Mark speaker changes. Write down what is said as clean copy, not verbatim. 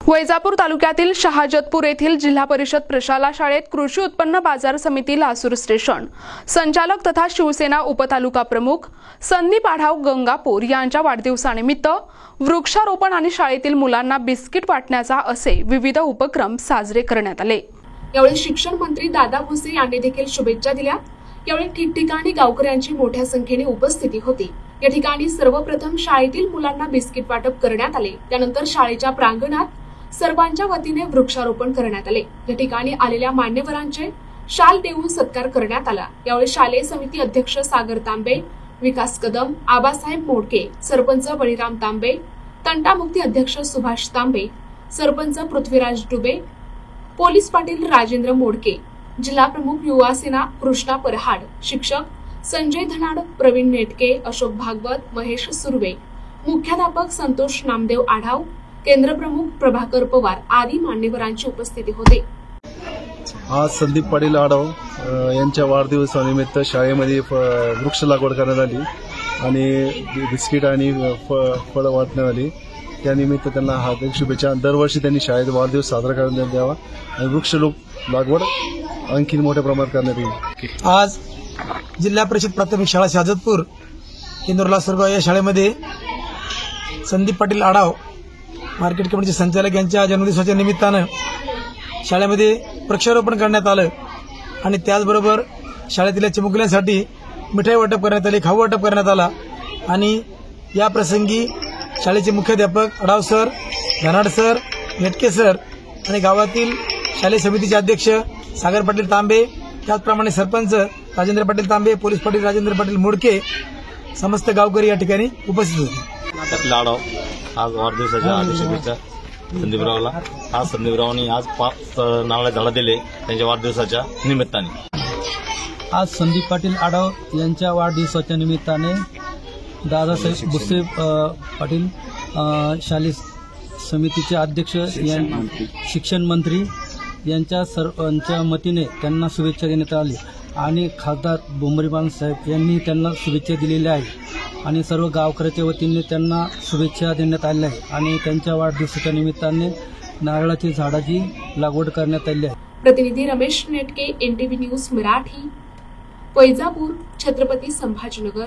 Speaker 1: वैजापूर तालुक्यातील शहाजतपूर येथील जिल्हा परिषद प्रशाला शाळेत कृषी उत्पन्न बाजार समिती लासूर स्टेशन संचालक तथा शिवसेना उपतालुका प्रमुख संदीप आढाव गंगापूर यांच्या वाढदिवसानिमित्त वृक्षारोपण आणि शाळेतील मुलांना बिस्किट वाटण्याचा असे विविध उपक्रम साजरे करण्यात आले।
Speaker 2: यावेळी शिक्षण मंत्री दादा भुसे यांनी देखील शुभेच्छा दिल्या। यावेळी ठिकठिकाणी गावकऱ्यांची मोठ्या संख्येने उपस्थिती होती। या ठिकाणी सर्वप्रथम शाळेतील मुलांना बिस्किट वाटप करण्यात आले। त्यानंतर शाळेच्या प्रांगणात सर्वांच्या वतीने वृक्षारोपण करण्यात आले। या ठिकाणी आलेल्या मान्यवरांचे शाल देऊन सत्कार करण्यात आला। यावेळी शालेय समिती अध्यक्ष सागर तांबे, विकास कदम, आबासाहेब मोडके, सरपंच बळीराम तांबे, तंटामुक्ती अध्यक्ष सुभाष तांबे, सरपंच पृथ्वीराज डुबे, पोलीस पाटील राजेंद्र मोडके, जिल्हा प्रमुख युवा सेना कृष्णा परहाड, शिक्षक संजय धनाड, प्रवीण नेटके, अशोक भागवत, महेश सुर्वे, मुख्याध्यापक संतोष नामदेव आढाव, केंद्र प्रमुख प्रभाकर पवार आदी मान्यवरांची उपस्थिती होती।
Speaker 3: आज संदीप पाटील आढाव यांच्या वाढदिवसानिमित्त शाळेमध्ये वृक्ष लागवड करण्यात आली आणि बिस्किट आणि फळं वाटण्यात आली। त्यानिमित्त त्यांना हार्दिक शुभेच्छा। दरवर्षी त्यांनी शाळेत वाढदिवस साजरा करण्यात यावा आणि वृक्ष लागवड आणखी मोठ्या प्रमाणात करण्यात येईल।
Speaker 4: आज जिल्हा परिषद प्राथमिक शाळा शहाजतपूर इंदोरला सर्व या शाळेमध्ये संदीप पाटील आढाव मार्केट कमिटीचे संचालक यांच्या जन्मदिवसाच्या निमित्तानं शाळेमध्ये वृक्षारोपण करण्यात आलं आणि त्याचबरोबर शाळेतील चिमुकल्यांसाठी मिठाई वाटप करण्यात आली, खाऊ वाटप करण्यात आला आणि या प्रसंगी शाळेचे मुख्याध्यापक आढाव सर, धनाड सर, नेटके सर आणि गावातील शालेय समितीचे अध्यक्ष सागर पाटील तांबे, त्याचप्रमाणे सरपंच राजेंद्र पाटील तांबे, पोलीस पाटील राजेंद्र पाटील मोडके, समस्त गावकरी या ठिकाणी उपस्थित होते।
Speaker 5: लाडाव आज वाढदिवसाच्या हार्दिक शुभेच्छा संदीपरावला। आज संदीपरावांनी आज 5 नारळ झाडं दिले त्यांच्या वाढदिवसाच्या निमित्ताने।
Speaker 6: आज संदीप पाटील आढाव यांच्या वाढदिवसाच्या निमित्ताने दादासाहेब भुसे पाटील शालेय समितीचे अध्यक्ष शिक्षण मंत्री यांच्या सर्वांच्या मतीने त्यांना शुभेच्छा देण्यात आली आणि खासदार भुमरीबान साहेब यांनी त्यांना शुभेच्छा दिलेल्या आहेत आणि सर्व गावकऱ्याच्या वतीने त्यांना शुभेच्छा देण्यात आल्या आहे आणि त्यांच्या वाढदिवसाच्या निमित्ताने नारळाची झाडाची लागवड करण्यात आली आहे।
Speaker 2: प्रतिनिधी रमेश नेटके, NTV न्यूज मराठी, वैजापूर, छत्रपती संभाजीनगर।